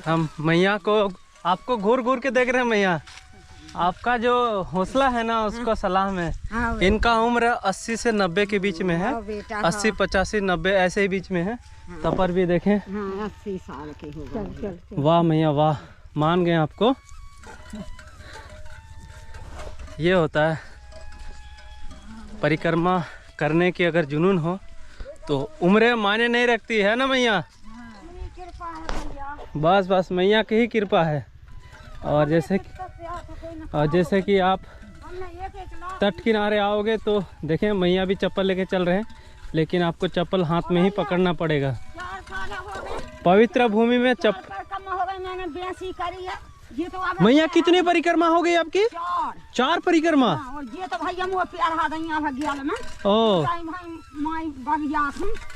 हम मैया को आपको घूर घूर के देख रहे हैं मैया। आपका जो हौसला है ना उसको सलाम है। इनका उम्र 80 से 90 के बीच में है। 80, 85, 90 ऐसे ही बीच में है। तपर भी देखें 80 साल के हो गए। वाह मैया वाह, मान गए आपको। ये होता है परिक्रमा करने की अगर जुनून हो तो उम्र मायने नहीं रखती है ना मैया। बस बस मैया की ही कृपा है। और जैसे कि आप तट किनारे आओगे तो देखें मैया भी चप्पल लेके चल रहे हैं, लेकिन आपको चप्पल हाथ में ही पकड़ना पड़ेगा। पवित्र भूमि में मैया कितनी परिक्रमा हो गई आपकी? 4 परिक्रमा। ओ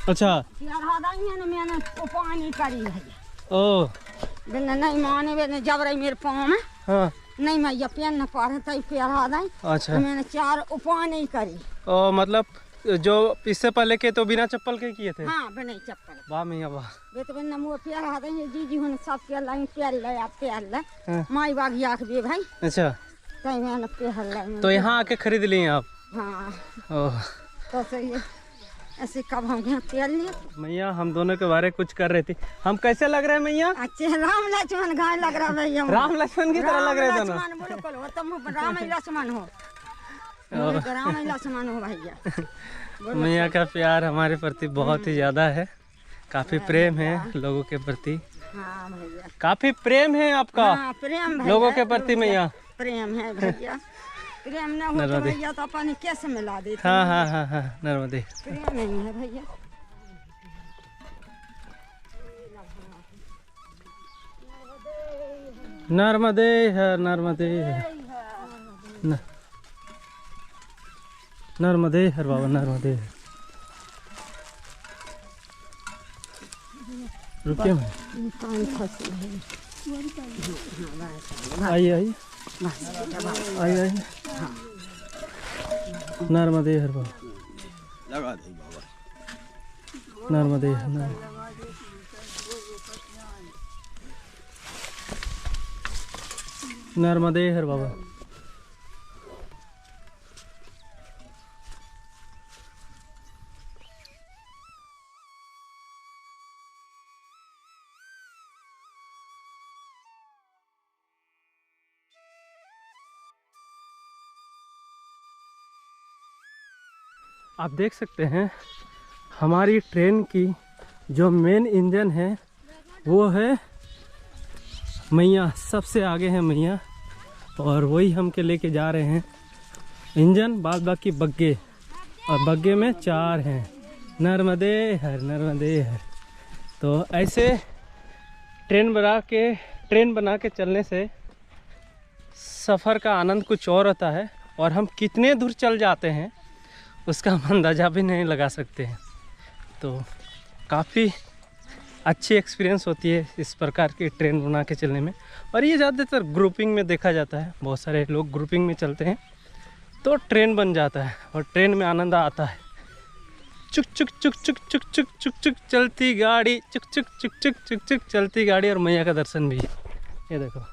अच्छा ओ नहीं माने जब रही मेरे पाँव में। हाँ नहीं मैं पेन न पढ़ता पैर। अच्छा तो मैंने 4 उपाय नहीं करी। ओ मतलब जो इससे पहले के तो बिना चप्पल के किए थे? हाँ बिना चप्पल। वाह मैया वाह। वे तो बिना मुँह पैर हाथ जी हुन सब पैर ले माई बागिया के भाई। अच्छा तो मैंने पैर तो यहाँ आके खरीद लिए आप? हाँ ओह तो सही है। ऐसे कब हम यहाँ पैर लिए मैया हम दोनों के बारे कुछ कर रहे थे। हम कैसे लग रहे हैं मैया? अच्छे राम लक्ष्मण घाय लग रहा भैया। राम लक्ष्मण की तरह लग रहे थे ना? तुम राम लक्ष्मण हो। राम लक्ष्मण हो भैया। मैया का प्यार हमारे प्रति बहुत ही ज्यादा है। काफी प्रेम है लोगों के प्रति। हाँ भैया काफी प्रेम है आपका। हाँ, प्रेम लोगों के प्रति मैया। प्रेम है भैया। प्रेम न हो तो भैया तो अपन कैसे मिला देते। हाँ हाँ हाँ हाँ नर्मदे। प्रेम नहीं है भैया। नर्मदे है नर्मदे है नर्मदे हर बाबा नर्मदे। रुकिए मैं आइए आइए आइए नर्मदे हर बाबा लगा दे बाबा नर्मदे नर्मदे हर बाबा। आप देख सकते हैं हमारी ट्रेन की जो मेन इंजन है वो है मैया। सबसे आगे है मैया और वही हम के लेके जा रहे हैं इंजन। बाद बाकी बग्गे और बग्गे में 4 हैं। नर्मदे हर नर्मदे हर। तो ऐसे ट्रेन बना के चलने से सफ़र का आनंद कुछ और होता है। और हम कितने दूर चल जाते हैं उसका हम अंदाज़ा भी नहीं लगा सकते हैं। तो काफ़ी अच्छी एक्सपीरियंस होती है इस प्रकार की ट्रेन बना के चलने में। और ये ज़्यादातर ग्रुपिंग में देखा जाता है। बहुत सारे लोग ग्रुपिंग में चलते हैं तो ट्रेन बन जाता है और ट्रेन में आनंद आता है। चुक चुक चुक चुक चुक चुक चुक चुक चलती गाड़ी, चुक चुक चुक चुक चुक चुक चलती गाड़ी। और मैया का दर्शन भी। ये देखो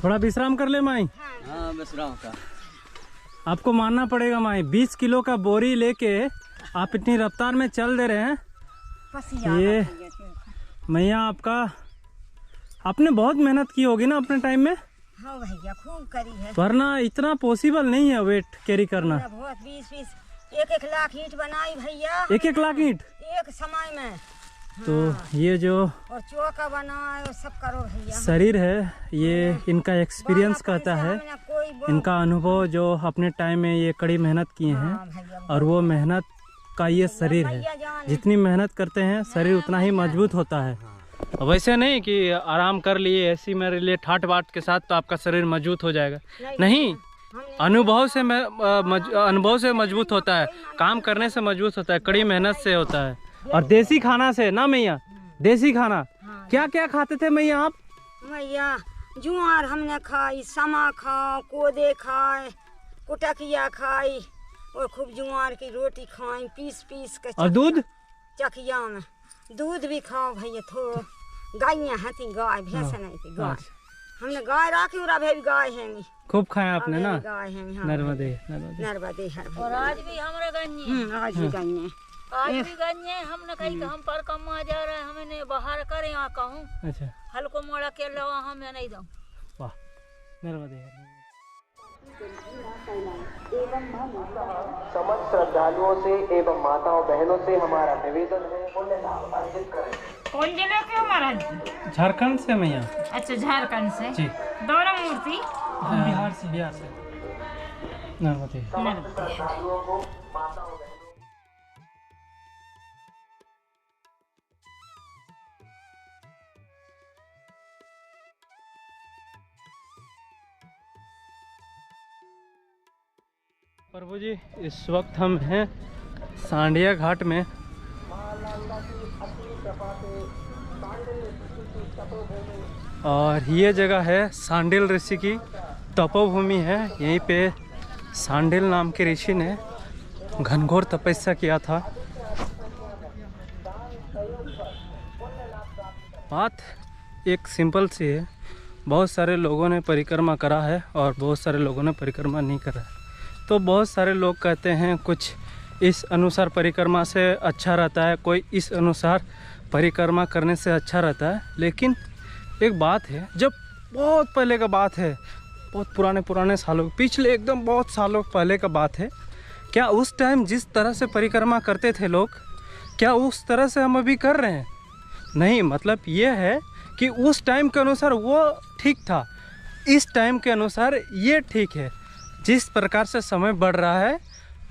थोड़ा विश्राम कर ले माई। हाँ विश्राम का आपको मानना पड़ेगा माई। 20 किलो का बोरी लेके आप इतनी रफ्तार में चल दे रहे हैं। ये मैया आपने बहुत मेहनत की होगी ना अपने टाइम में। हाँ भैया खूब करी है। वरना इतना पॉसिबल नहीं है वेट कैरी करना। बहुत 20 1 लाख ईंट बनाई भैया। 1 लाख ईंट एक समय में। तो ये जो और चौका बनाए सब करो भैया। शरीर है ये इनका एक्सपीरियंस कहता है। इनका अनुभव जो अपने टाइम में ये कड़ी मेहनत किए हैं और वो मेहनत का ये शरीर है। जितनी मेहनत करते हैं शरीर उतना ही मजबूत होता है। वैसे नहीं कि आराम कर लिए ऐसी मेरे लिए ठाट बाट के साथ तो आपका शरीर मजबूत हो जाएगा, नहीं। अनुभव से मजबूत होता है, काम करने से मजबूत होता है, कड़ी मेहनत से होता है। और देसी खाना से ना मैया, देसी खाना क्या क्या खाते थे मैया आप? मैया जुआर हमने खाई, समा खाओ, कोदे खाए, कुटकिया खाई और खूब जुआर की रोटी खाई पीस पीस के। और दूध चकिया में दूध भी खाओ भैया। थोड़ा गायें हती, गाय भैंस नहीं थी, गाय हमने गाय रखी और अभी गाय है नहीं। खूब खाया आपने ना? गाय है नर्मदे नर्मदे है। और आज भी हमारे गन्ने, आज भी गन्ने, आज भी गन्ने। हमने कही कि हम पर कमा जा रहे हैं, हमें नहीं बाहर करे यहाँ कहूँ। अच्छा, हल्को मोड़ा के लवा हमें नहीं दूँ। वाह, नर्मदे। समस्त श्रद्धालुओं से एवं माताओं बहनों से हमारा निवेदन है, पुण्य लाभ अर्जित करें। कौन जिले के हमारा? झारखंड से मैया। अच्छा, झारखंड से जी। दोनों मूर्ति बिहार से नर्मदे। समस्त श्रद्धालुओं को माताओं बहनों प्रभु जी, इस वक्त हम हैं सांडिया घाट में। और ये जगह है सांडिल ऋषि की तपोभूमि है। यहीं पे सांडिल नाम के ऋषि ने घनघोर तपस्या किया था। बात एक सिंपल सी है, बहुत सारे लोगों ने परिक्रमा करा है और बहुत सारे लोगों ने परिक्रमा नहीं करा है। तो बहुत सारे लोग कहते हैं कुछ इस अनुसार परिक्रमा से अच्छा रहता है, कोई इस अनुसार परिक्रमा करने से अच्छा रहता है। लेकिन एक बात है, जब बहुत पहले का बात है, बहुत पुराने सालों, पिछले एकदम बहुत सालों पहले का बात है, क्या उस टाइम जिस तरह से परिक्रमा करते थे लोग, क्या उस तरह से हम अभी कर रहे हैं? नहीं, मतलब ये है कि उस टाइम के अनुसार वो ठीक था, इस टाइम के अनुसार ये ठीक है। जिस प्रकार से समय बढ़ रहा है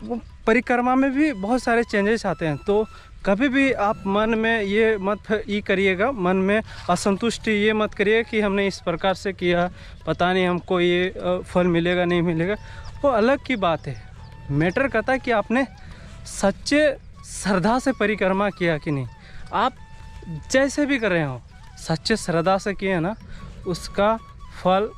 वो परिक्रमा में भी बहुत सारे चेंजेस आते हैं। तो कभी भी आप मन में ये मत करिएगा, मन में असंतुष्टि ये मत करिए कि हमने इस प्रकार से किया, पता नहीं हमको ये फल मिलेगा नहीं मिलेगा, वो अलग की बात है। मैटर करता है कि आपने सच्चे श्रद्धा से परिक्रमा किया कि नहीं। आप जैसे भी कर रहे हो सच्चे श्रद्धा से किए ना, उसका फल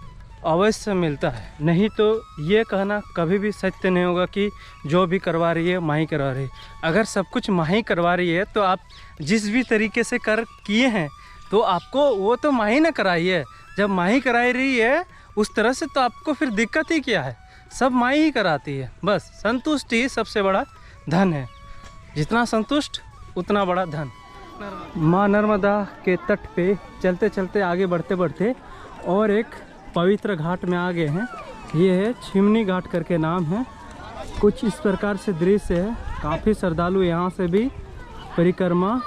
अवश्य मिलता है। नहीं तो ये कहना कभी भी सत्य नहीं होगा कि जो भी करवा रही है माँ ही करवा रही है। अगर सब कुछ माँ ही करवा रही है तो आप जिस भी तरीके से किए हैं तो आपको वो तो माँ ही ना कराई है। जब माँ ही कराई रही है उस तरह से तो आपको फिर दिक्कत ही क्या है, सब माँ ही कराती है। बस संतुष्टि सबसे बड़ा धन है, जितना संतुष्ट उतना बड़ा धन। माँ नर्मदा के तट पे चलते चलते आगे बढ़ते बढ़ते और एक पवित्र घाट में आ गए हैं। ये है छिमनी घाट करके नाम है। कुछ इस प्रकार से दृश्य है। काफ़ी श्रद्धालु यहाँ से भी परिक्रमा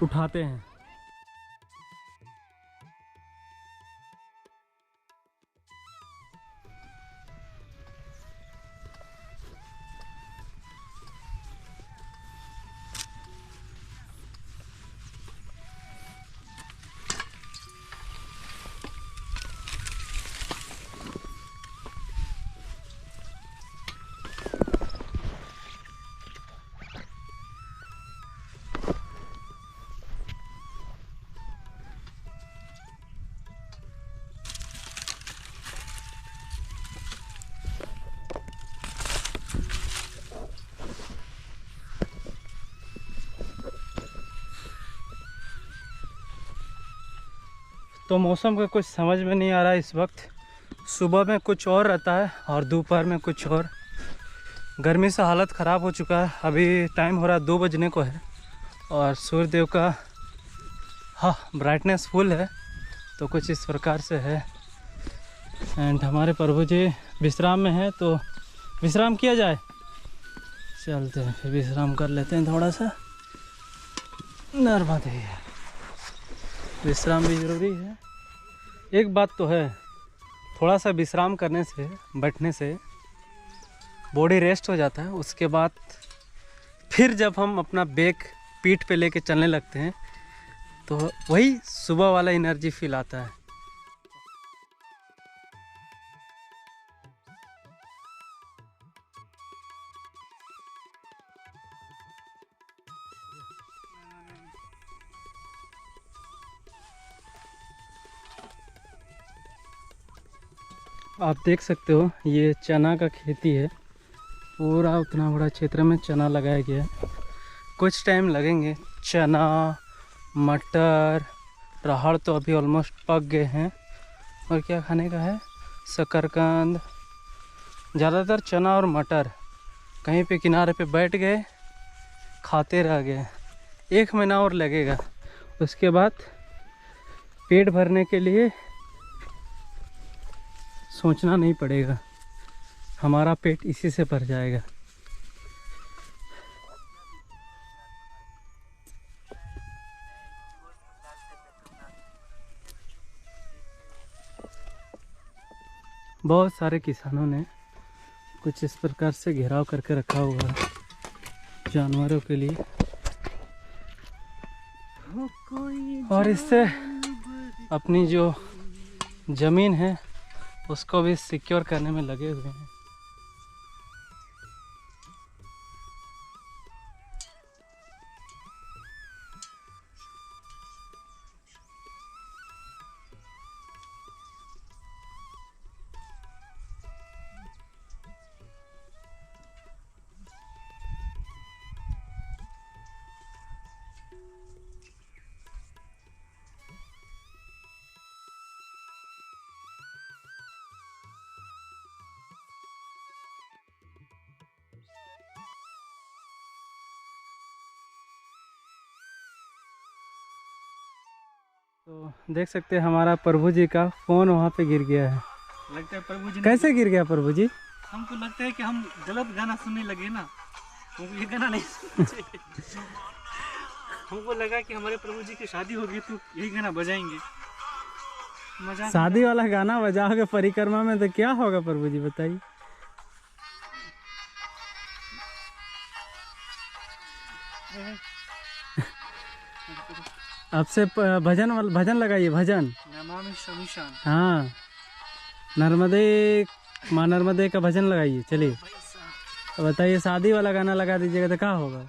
उठाते हैं। तो मौसम का कुछ समझ में नहीं आ रहा है इस वक्त। सुबह में कुछ और रहता है और दोपहर में कुछ और। गर्मी से हालत ख़राब हो चुका है। अभी टाइम हो रहा है 2 बजने को है और सूर्यदेव का ब्राइटनेस फुल है। तो कुछ इस प्रकार से है। एंड हमारे प्रभु जी विश्राम में है, तो विश्राम किया जाए। चलते हैं फिर विश्राम कर लेते हैं थोड़ा सा। नर्मदे, विश्राम भी ज़रूरी है। एक बात तो है, थोड़ा सा विश्राम करने से, बैठने से बॉडी रेस्ट हो जाता है। उसके बाद फिर जब हम अपना बैग पीठ पे लेके चलने लगते हैं तो वही सुबह वाला एनर्जी फील आता है। आप देख सकते हो ये चना का खेती है, पूरा उतना बड़ा क्षेत्र में चना लगाया गया है। कुछ टाइम लगेंगे, चना मटर राहड़ तो अभी ऑलमोस्ट पक गए हैं। और क्या खाने का है, शकरकंद, ज़्यादातर चना और मटर। कहीं पे किनारे पे बैठ गए, खाते रह गए। 1 महीना और लगेगा, उसके बाद पेट भरने के लिए सोचना नहीं पड़ेगा, हमारा पेट इसी से भर जाएगा। बहुत सारे किसानों ने कुछ इस प्रकार से घेराव करके रखा हुआ है जानवरों के लिए, और इससे अपनी जो ज़मीन है उसको भी सिक्योर करने में लगे हुए हैं। तो देख सकते हैं हमारा प्रभु जी का फ़ोन वहाँ पे गिर गया है। लगता है प्रभु जी कैसे गिर गया प्रभु जी? हमको लगता है कि हम गलत गाना सुनने लगे ना, हमको ये गाना नहीं सुनना चाहिए। हमको लगा कि हमारे प्रभु जी की शादी होगी तो यही गाना बजाएंगे। मजा शादी वाला गाना बजाओगे परिक्रमा में तो क्या होगा प्रभु जी बताइए? अब से भजन लगाइए, भजन। नमामि शमीशान। हाँ, नर्मदे माँ नर्मदे का भजन लगाइए। चलिए तो बताइए, शादी वाला गाना लगा दीजिएगा तो क्या होगा?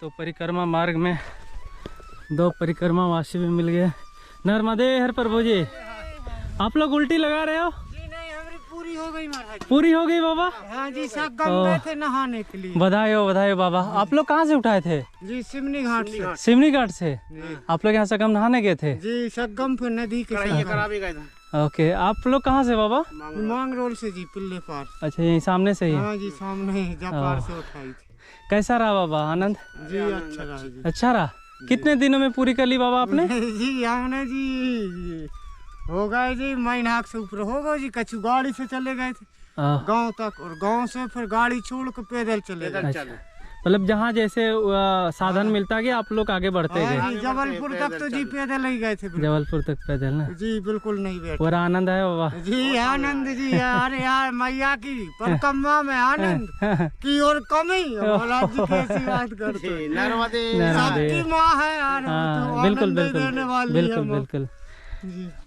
तो परिक्रमा मार्ग में 2 परिक्रमा वासी भी मिल गए। नर्मदे हर प्रभु जी। आप लोग उल्टी लगा रहे हो? जी नहीं, हमारी पूरी हो गई महाराज। पूरी हो गई बाबा? हाँ जी, सब गए थे नहाने के लिए। बधाई हो बाबा। आप लोग कहाँ से उठाए थे? जी सिमनी घाट से। सिमनी घाट से आप लोग यहाँ संगम नहाने गए थे? जी संगम पे नदी के करावे गए थे। ओके, आप लोग कहाँ से बाबा? मांग रोड से जी, पिल्ले पार। अच्छा, यहीं सामने से ही? हाँ जी, सामने ही जापार से उठाई थी। कैसा रहा बाबा आनंद? जी अच्छा रहा जी। अच्छा रहा। कितने दिनों में पूरी कर ली बाबा आपने? जी हमने जी हो गए जी, महीना से ऊपर हो गए जी। कछु गाड़ी से चले गए थे गांव तक, और गांव से फिर गाड़ी छोड़ के पैदल चले गए। मतलब जहाँ जैसे साधन मिलता गया आप लोग आगे बढ़ते गए? जबलपुर तक तो जी पैदल ही गए थे। जबलपुर तक पैदल ना? जी बिल्कुल नहीं बैठे। पूरा आनंद है बाबा? जी आनंद जी। अरे यार, मैया की परिक्रमा में आनंद की और कमी। भोला जी कैसी बात करते हैं। नर्मदे सबकी माँ है यार। हाँ, बिल्कुल बिल्कुल बिल्कुल बिल्कुल।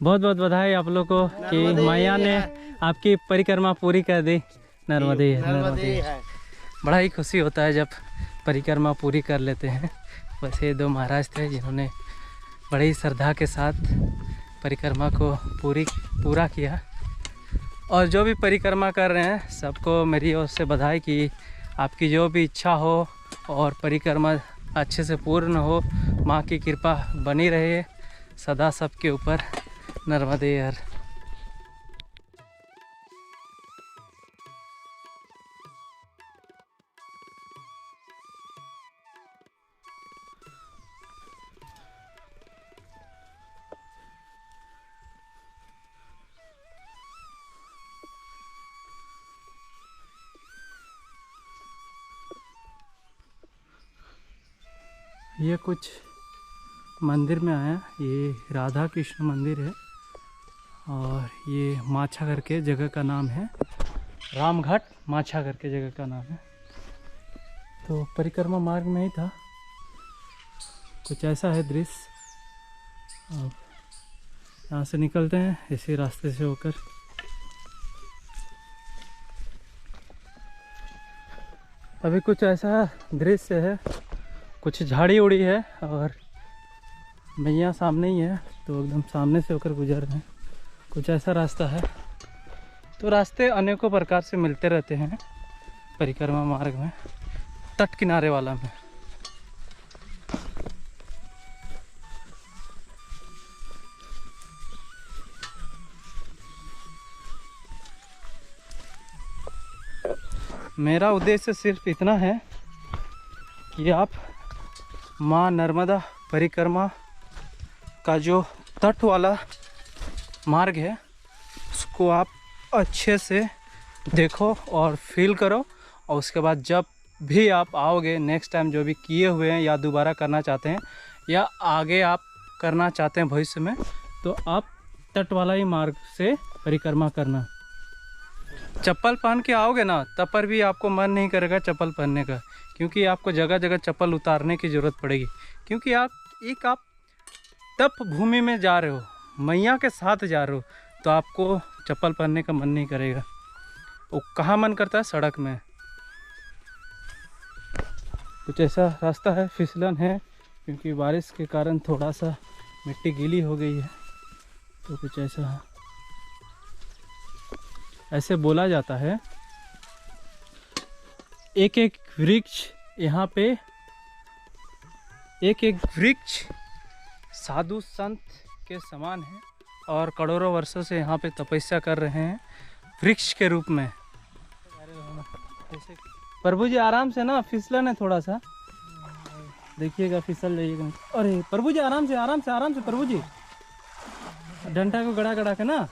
बहुत बहुत बधाई आप लोग को कि मैया ने आपकी परिक्रमा पूरी कर दी। नर्मदे नर्मदे। बड़ा ही खुशी होता है जब परिक्रमा पूरी कर लेते हैं। वैसे 2 महाराज थे जिन्होंने बड़ी श्रद्धा के साथ परिक्रमा को पूरा किया। और जो भी परिक्रमा कर रहे हैं सबको मेरी ओर से बधाई कि आपकी जो भी इच्छा हो और परिक्रमा अच्छे से पूर्ण हो। माँ की कृपा बनी रहे सदा सबके ऊपर। नर्मदे हर। ये कुछ मंदिर में आया। ये राधा कृष्ण मंदिर है और ये माछा करके जगह का नाम है, रामघाट माछा करके जगह का नाम है। तो परिक्रमा मार्ग में ही था, कुछ ऐसा है दृश्य। अब यहाँ से निकलते हैं इसी रास्ते से होकर। अभी कुछ ऐसा दृश्य है, कुछ झाड़ी उड़ी है और मैया सामने ही है, तो एकदम सामने से होकर गुजर रहे हैं। कुछ ऐसा रास्ता है। तो रास्ते अनेकों प्रकार से मिलते रहते हैं परिक्रमा मार्ग में, तट किनारे वाला में। मेरा उद्देश्य सिर्फ इतना है कि आप माँ नर्मदा परिक्रमा का जो तट वाला मार्ग है उसको आप अच्छे से देखो और फील करो, और उसके बाद जब भी आप आओगे नेक्स्ट टाइम, जो भी किए हुए हैं या दोबारा करना चाहते हैं या आगे आप करना चाहते हैं भविष्य में, तो आप तट वाला ही मार्ग से परिक्रमा करना। चप्पल पहन के आओगे ना, तब पर भी आपको मन नहीं करेगा चप्पल पहनने का, क्योंकि आपको जगह जगह चप्पल उतारने की ज़रूरत पड़ेगी, क्योंकि आप तप भूमि में जा रहे हो, मैया के साथ जा रहे हो, तो आपको चप्पल पहनने का मन नहीं करेगा। वो कहाँ मन करता है? सड़क में। कुछ ऐसा रास्ता है, फिसलन है, क्योंकि बारिश के कारण थोड़ा सा मिट्टी गीली हो गई है। तो कुछ ऐसा है, ऐसे बोला जाता है एक एक वृक्ष यहाँ पे, एक एक वृक्ष साधु संत के समान है और करोड़ों वर्षों से यहाँ पे तपस्या कर रहे हैं वृक्ष के रूप में। प्रभु जी आराम से ना, फिसलन है थोड़ा सा, देखिएगा फिसल जाइएगा। अरे प्रभु जी आराम से आराम से आराम से, प्रभु जी डंडा को गड़ा गड़ा के ना।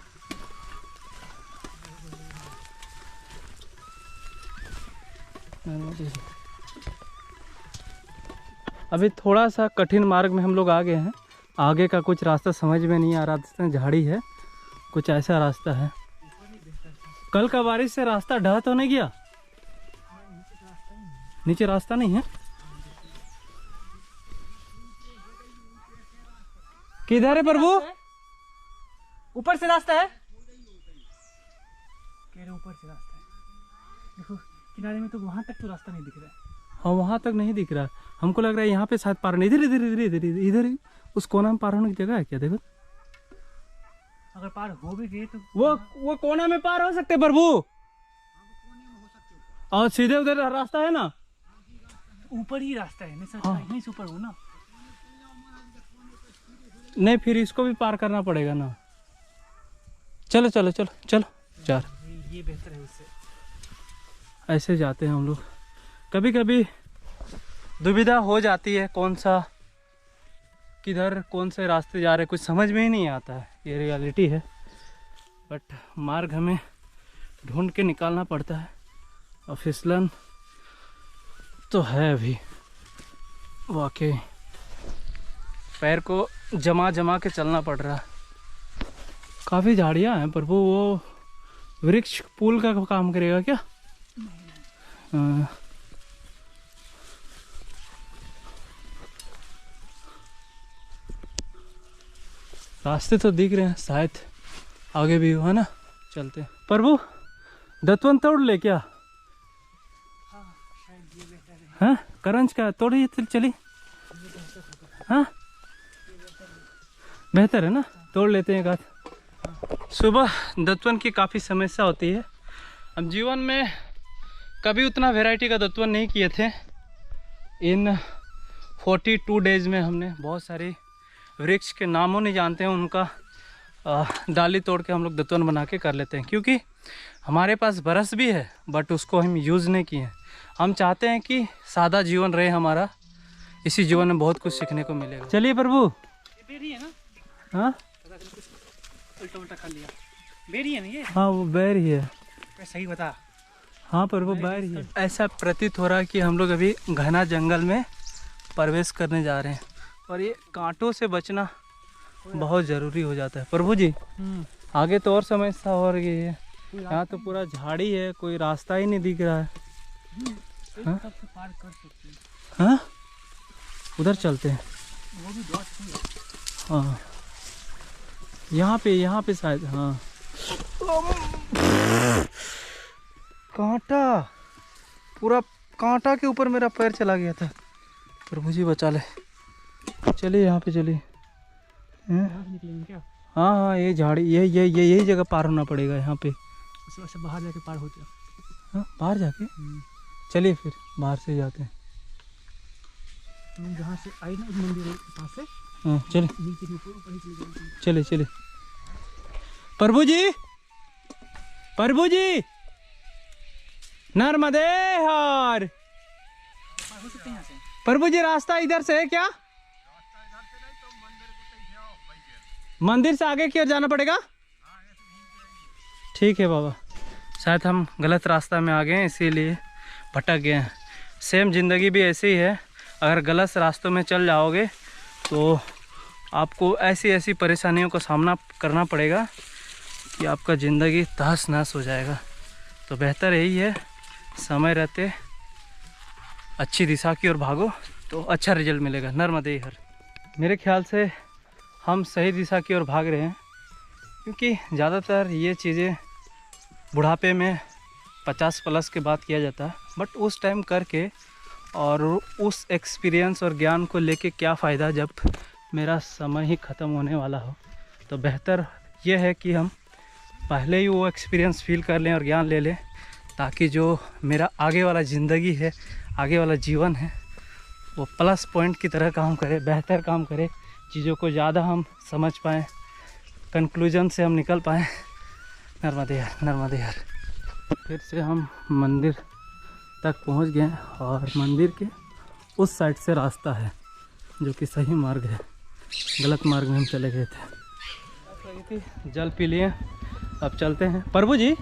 अभी थोड़ा सा कठिन मार्ग में हम लोग आ गए हैं, आगे का कुछ रास्ता समझ में नहीं आ रहा, झाड़ी है, कुछ ऐसा रास्ता है। कल का बारिश से रास्ता ढह तो नहीं गया? नीचे रास्ता नहीं है? किधर है प्रभु? ऊपर से रास्ता है, कह रहे ऊपर से रास्ता है। देखो किनारे में तो वहां तक तो रास्ता नहीं दिख रहा है। हाँ वहाँ तक नहीं दिख रहा, हमको लग रहा है यहाँ पे शायद पार नहीं। इधर इधर इधर इधर इधर इधर उस कोना में पार होने की जगह है क्या? देखो अगर पार हो भी गए तो वो कोना में पार हो सकते प्रभु, और सीधे उधर रास्ता है ना, ऊपर ही रास्ता है। मैं सर हाँ। यहीं से ऊपर हूँ ना। नहीं फिर इसको भी पार करना पड़ेगा ना। चलो चलो चलो चलो चार, ये बेहतर है उससे। ऐसे जाते हैं हम लोग। कभी कभी दुविधा हो जाती है कौन सा किधर कौन से रास्ते जा रहे, कुछ समझ में ही नहीं आता है, ये रियलिटी है। बट मार्ग हमें ढूंढ के निकालना पड़ता है, और फिसलन तो है अभी वाकई, पैर को जमा जमा के चलना पड़ रहा है। काफ़ी झाड़ियाँ हैं प्रभु, वो वृक्ष पुल का काम करेगा क्या? रास्ते तो दिख रहे हैं, शायद आगे भी हो, है ना? चलते हैं प्रभु। दत्वन तोड़ ले क्या? हाँ करंज का तोड़िए फिर चली। हाँ बेहतर है ना, तोड़ लेते हैं एक आध। सुबह दत्वन की काफ़ी समस्या होती है। हम जीवन में कभी उतना वैरायटी का दत्वन नहीं किए थे। इन 42 डेज में हमने बहुत सारी वृक्ष के नामों नहीं जानते हैं, उनका डाली तोड़ के हम लोग दत्वन बना के कर लेते हैं, क्योंकि हमारे पास बरस भी है बट उसको हम यूज़ नहीं किए हैं। हम चाहते हैं कि सादा जीवन रहे हमारा, इसी जीवन में बहुत कुछ सीखने को मिलेगा। चलिए प्रभु। ये बेरी है ना? हाँ उल्टा उल्टा खा लिया। बेरी है ना ये? हाँ वो बैर ही है। सही बता। हाँ प्रभु बैर ही है। ऐसा प्रतीत हो रहा है कि हम लोग अभी घना जंगल में प्रवेश करने जा रहे हैं और ये कांटों से बचना बहुत ज़रूरी हो जाता है। प्रभु जी आगे तो और समस्या हो रही है, यहाँ तो पूरा झाड़ी है, कोई रास्ता ही नहीं दिख रहा है। हाँ? हाँ? उधर चलते हैं। हाँ यहाँ पे शायद। हाँ कांटा, पूरा कांटा के ऊपर मेरा पैर चला गया था। प्रभु जी बचा ले। चलिए यहाँ पे चलिए। हाँ हाँ ये झाड़ी यही जगह पार होना पड़ेगा यहाँ पे। उससे बाहर जाके पार होते हैं। हाँ बाहर जाके चलिए फिर बाहर से जाते हैं। जहाँ से आई ना मंदिर के पास से, हाँ चलिए नीचे ऊपर चले जाएंगे। चलिए चलिए। प्रभु जी नर्मदे हर। हो सकते हैं यहाँ से। प्रभु जी रास्ता इधर से है क्या? मंदिर से आगे की ओर जाना पड़ेगा। ठीक है बाबा, शायद हम गलत रास्ता में आ गए हैं इसीलिए भटक गए हैं। सेम ज़िंदगी भी ऐसी ही है, अगर गलत रास्तों में चल जाओगे तो आपको ऐसी परेशानियों का सामना करना पड़ेगा कि आपका ज़िंदगी तहस नहस हो जाएगा। तो बेहतर यही है समय रहते अच्छी दिशा की ओर भागो तो अच्छा रिजल्ट मिलेगा। नर्मदे हर। मेरे ख्याल से हम सही दिशा की ओर भाग रहे हैं, क्योंकि ज़्यादातर ये चीज़ें बुढ़ापे में 50+ के बाद किया जाता है, बट उस टाइम करके और उस एक्सपीरियंस और ज्ञान को लेके क्या फ़ायदा जब मेरा समय ही ख़त्म होने वाला हो। तो बेहतर ये है कि हम पहले ही वो एक्सपीरियंस फील कर लें और ज्ञान ले लें, ताकि जो मेरा आगे वाला ज़िंदगी है, आगे वाला जीवन है, वो प्लस पॉइंट की तरह काम करे, बेहतर काम करे, चीज़ों को ज़्यादा हम समझ पाएँ, कंक्लूजन से हम निकल पाएँ। नर्मदे हर। फिर से हम मंदिर तक पहुंच गए और मंदिर के उस साइड से रास्ता है जो कि सही मार्ग है, गलत मार्ग में हम चले गए थे। जल पी लिए, अब चलते हैं। प्रभु जी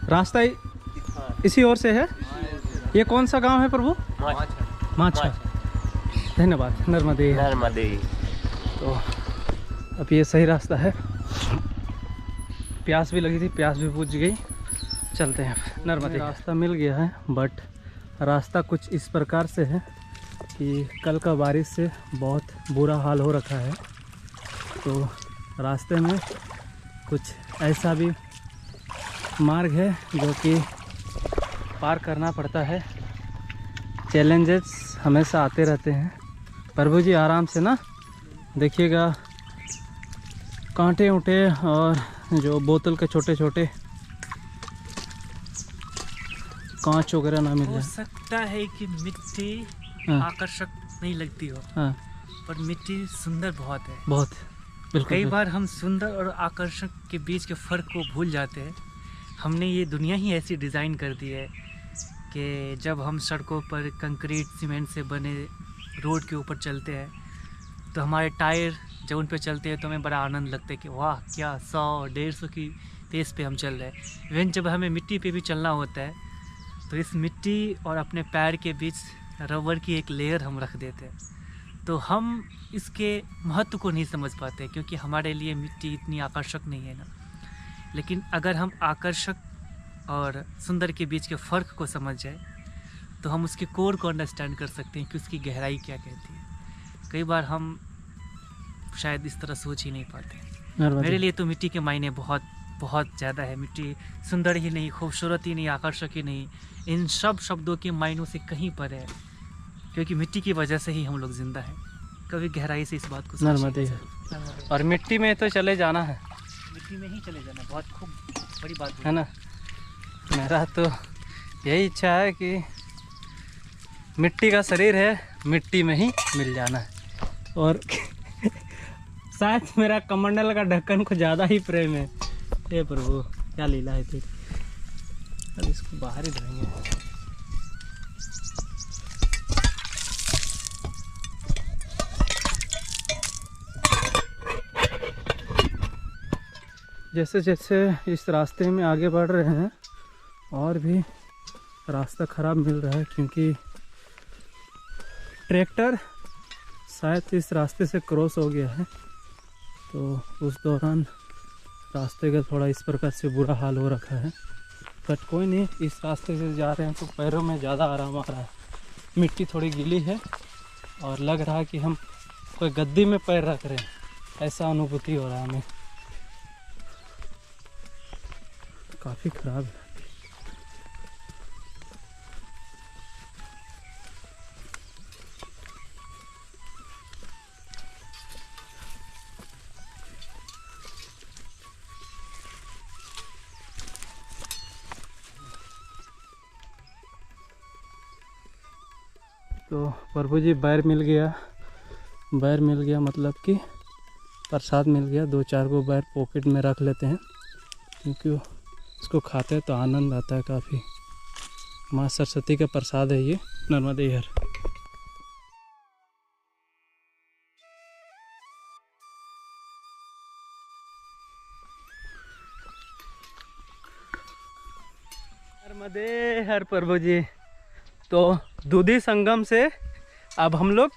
रास्ता इसी ओर से है। ये कौन सा गांव है प्रभु? माछा। धन्यवाद। नर्मदे। तो अब ये सही रास्ता है। प्यास भी लगी थी, प्यास भी बुझ गई। चलते हैं नर्मदे। रास्ता मिल गया है, बट रास्ता कुछ इस प्रकार से है कि कल का बारिश से बहुत बुरा हाल हो रखा है। तो रास्ते में कुछ ऐसा भी मार्ग है जो कि पार करना पड़ता है। चैलेंजेस हमेशा आते रहते हैं। प्रभु जी आराम से ना देखिएगा, कांटे उंटे और जो बोतल के छोटे छोटे कांच वगैरह ना मिल हो जाए। सकता है कि मिट्टी हाँ। आकर्षक नहीं लगती हो, हाँ पर मिट्टी सुंदर बहुत है। बहुत बिल्कुल। कई बार हम सुंदर और आकर्षक के बीच के फ़र्क को भूल जाते हैं। हमने ये दुनिया ही ऐसी डिज़ाइन कर दी है कि जब हम सड़कों पर कंक्रीट सीमेंट से बने रोड के ऊपर चलते हैं तो हमारे टायर जब उन पर चलते हैं तो हमें बड़ा आनंद लगता है कि वाह क्या 100-150 की पेस पे हम चल रहे हैं। इवन जब हमें मिट्टी पे भी चलना होता है तो इस मिट्टी और अपने पैर के बीच रबर की एक लेयर हम रख देते हैं। तो हम इसके महत्व को नहीं समझ पाते क्योंकि हमारे लिए मिट्टी इतनी आकर्षक नहीं है ना। लेकिन अगर हम आकर्षक और सुंदर के बीच के फ़र्क को समझ जाए तो हम उसके कोर को अंडरस्टैंड कर सकते हैं कि उसकी गहराई क्या कहती है। कई बार हम शायद इस तरह सोच ही नहीं पाते। मेरे लिए तो मिट्टी के मायने बहुत बहुत ज़्यादा है। मिट्टी सुंदर ही नहीं, खूबसूरत ही नहीं, आकर्षक ही नहीं, इन सब शब्दों के मायनों से कहीं पर है, क्योंकि मिट्टी की वजह से ही हम लोग जिंदा हैं। कभी गहराई से इस बात को नर्मदे है। और मिट्टी में तो चले जाना है, मिट्टी में ही चले जाना बहुत खूब बड़ी बात है ना। मेरा तो यही इच्छा है कि मिट्टी का शरीर है, मिट्टी में ही मिल जाना है। और शायद मेरा कमंडल का ढक्कन को ज़्यादा ही प्रेम है। हे प्रभु क्या लीला है तेरी। अब इसको बाहर ही धोएंगे। जैसे जैसे इस रास्ते में आगे बढ़ रहे हैं और भी रास्ता ख़राब मिल रहा है, क्योंकि ट्रैक्टर शायद इस रास्ते से क्रॉस हो गया है, तो उस दौरान रास्ते का थोड़ा इस प्रकार से बुरा हाल हो रखा है। बट कोई नहीं, इस रास्ते से जा रहे हैं तो पैरों में ज़्यादा आराम आ रहा है। मिट्टी थोड़ी गीली है और लग रहा है कि हम कोई गद्दी में पैर रख रहे हैं, ऐसा अनुभूति हो रहा है हमें। काफ़ी ख़राब है। तो प्रभु जी बैर मिल गया मतलब कि प्रसाद मिल गया। 2-4 को बैर पॉकेट में रख लेते हैं, क्योंकि इसको खाते हैं तो आनंद आता है काफ़ी। माँ सरस्वती का प्रसाद है ये, नर्मदे हर। नर्मदे हर प्रभु जी। तो दूधी संगम से अब हम लोग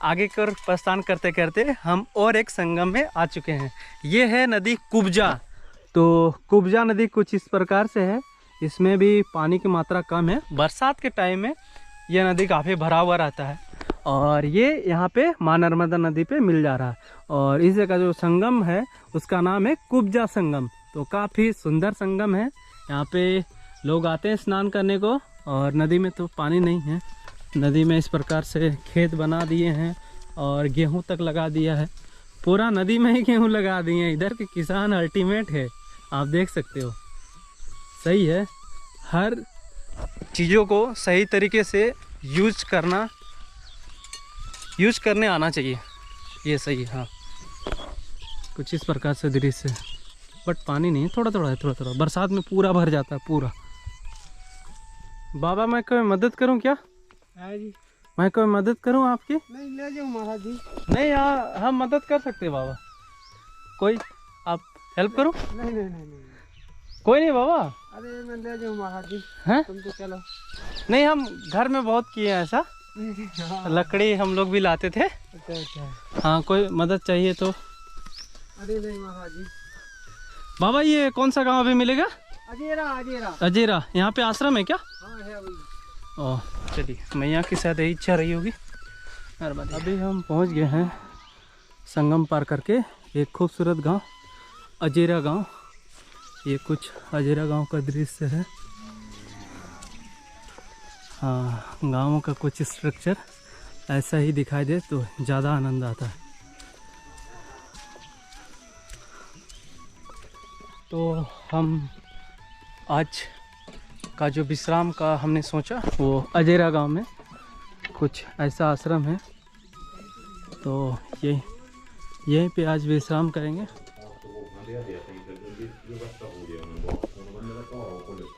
आगे कर प्रस्थान करते करते हम और एक संगम में आ चुके हैं। ये है नदी कुब्जा। तो कुब्जा नदी कुछ इस प्रकार से है, इसमें भी पानी की मात्रा कम है। बरसात के टाइम में यह नदी काफ़ी भरा हुआ रहता है और ये यहाँ पे माँ नर्मदा नदी पे मिल जा रहा है। और इस जगह जो संगम है उसका नाम है कुब्जा संगम। तो काफ़ी सुंदर संगम है, यहाँ पे लोग आते हैं स्नान करने को। और नदी में तो पानी नहीं है, नदी में इस प्रकार से खेत बना दिए हैं और गेहूं तक लगा दिया है। पूरा नदी में ही गेहूं लगा दिए हैं। इधर के किसान अल्टीमेट है, आप देख सकते हो। सही है, हर चीज़ों को सही तरीके से यूज करने आना चाहिए, ये सही है। हाँ, कुछ इस प्रकार से दृश्य, बट पानी नहीं, थोड़ा थोड़ा है, थोड़ा थोड़ा। बरसात में पूरा भर जाता है पूरा। बाबा मैं कोई मदद करूं क्या? जी मैं कोई मदद करूं आपकी? नहीं, ले जाओ महाराज जी। नहीं, यहाँ हम मदद कर सकते हैं बाबा। कोई आप हेल्प करो? नहीं, कोई नहीं बाबा। अरे मैं ले जाऊँ महाराज जी, हैं? तुम तो चलो। नहीं, हम घर में बहुत किए हैं ऐसा। लकड़ी हम लोग भी लाते थे। अच्छा। हाँ, कोई मदद चाहिए तो। अरे नहीं महाराज जी। बाबा ये कौन सा गांव अभी मिलेगा? अजेरा। यहाँ पे आश्रम है क्या? हाँ है वही। ओह, चलिए, मैया की शायद यही इच्छा रही होगी। अभी हम पहुँच गए हैं संगम पार करके एक खूबसूरत गांव, अजेरा गांव। ये कुछ अजेरा गांव का दृश्य है। हाँ, गाँवों का कुछ स्ट्रक्चर ऐसा ही दिखाई दे तो ज़्यादा आनंद आता है। तो हम आज का जो विश्राम का हमने सोचा वो अजेरा गांव में कुछ ऐसा आश्रम है, तो यहीं पे आज विश्राम करेंगे।